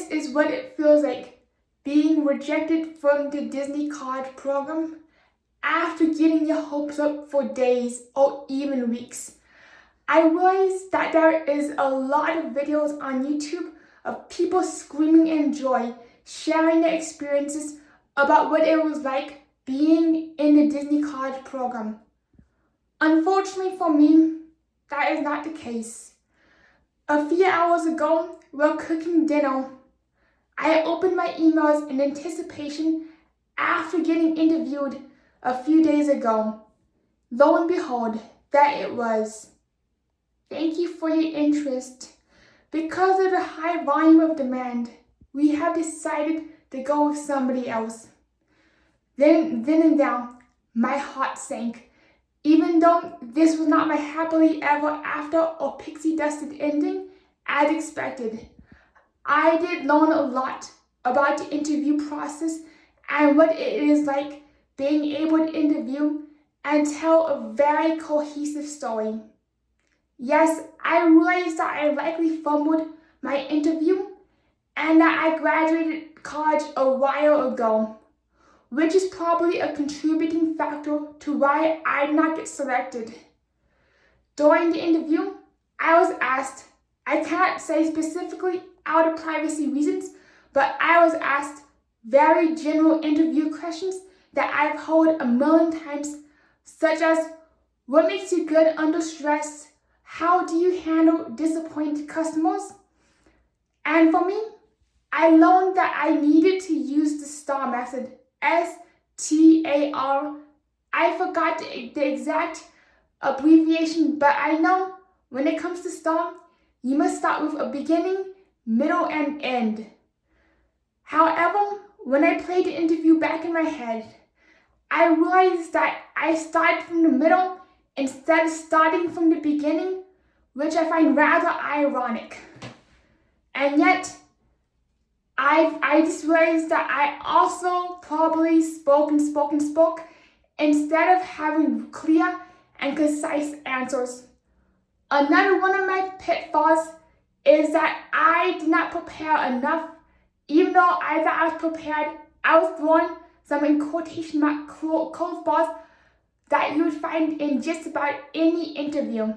This is what it feels like being rejected from the Disney College program after getting your hopes up for days or even weeks. I realized that there is a lot of videos on YouTube of people screaming in joy, sharing their experiences about what it was like being in the Disney College program. Unfortunately for me, that is not the case. A few hours ago, while cooking dinner, I opened my emails in anticipation after getting interviewed a few days ago. Lo and behold, there it was. Thank you for your interest. Because of the high volume of demand, we have decided to go with somebody else. Then and there, my heart sank. Even though this was not my happily ever after or pixie dusted ending, as expected, I did learn a lot about the interview process and what it is like being able to interview and tell a very cohesive story. Yes, I realized that I likely fumbled my interview and that I graduated college a while ago, which is probably a contributing factor to why I did not get selected. During the interview, I was asked, I cannot say specifically out of privacy reasons, but I was asked very general interview questions that I've heard a million times, such as, what makes you good under stress? How do you handle disappointed customers? And for me, I learned that I needed to use the STAR method, STAR. I forgot the exact abbreviation, but I know when it comes to STAR, you must start with a beginning, middle, and end. However, when I played the interview back in my head, I realized that I started from the middle instead of starting from the beginning, which I find rather ironic. And yet, I just realized that I also probably spoke instead of having clear and concise answers. Another one of my pitfalls is that I did not prepare enough. Even though I thought I was prepared, I was throwing some in quotation mark curveballs that you would find in just about any interview.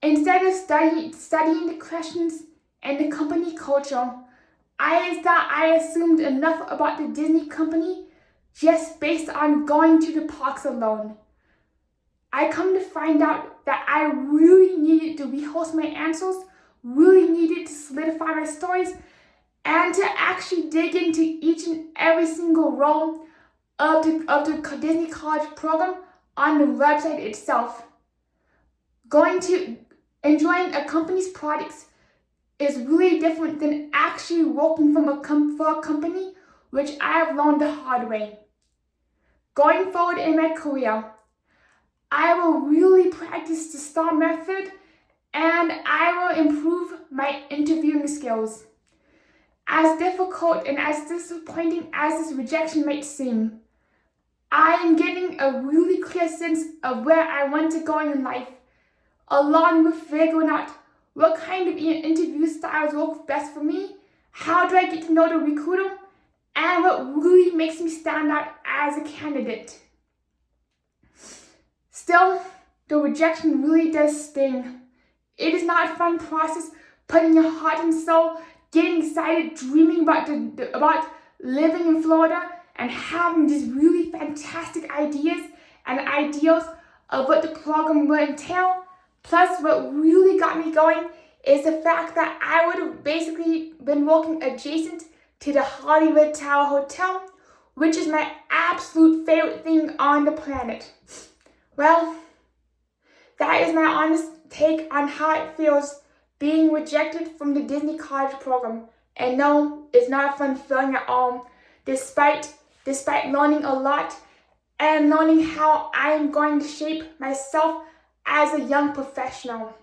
Instead of studying the questions and the company culture, I thought I assumed enough about the Disney Company just based on going to the parks alone. I come to find out that I really needed to rehearse my answers, really needed to solidify my stories, and to actually dig into each and every single role of the Disney College program on the website itself. Enjoying a company's products is really different than actually working for a company, which I have learned the hard way. Going forward in my career, I will really practice the STAR method and I will improve my interviewing skills. As difficult and as disappointing as this rejection might seem, I am getting a really clear sense of where I want to go in life, along with figuring out what kind of interview styles work best for me, how do I get to know the recruiter, and what really makes me stand out as a candidate. Still, the rejection really does sting. It is not a fun process putting your heart and soul, getting excited, dreaming about living in Florida and having these really fantastic ideas and ideals of what the program will entail. Plus, what really got me going is the fact that I would have basically been working adjacent to the Hollywood Tower Hotel, which is my absolute favorite thing on the planet. Well, that is my honest take on how it feels being rejected from the Disney College program. And no, it's not a fun feeling at all, despite learning a lot and learning how I am going to shape myself as a young professional.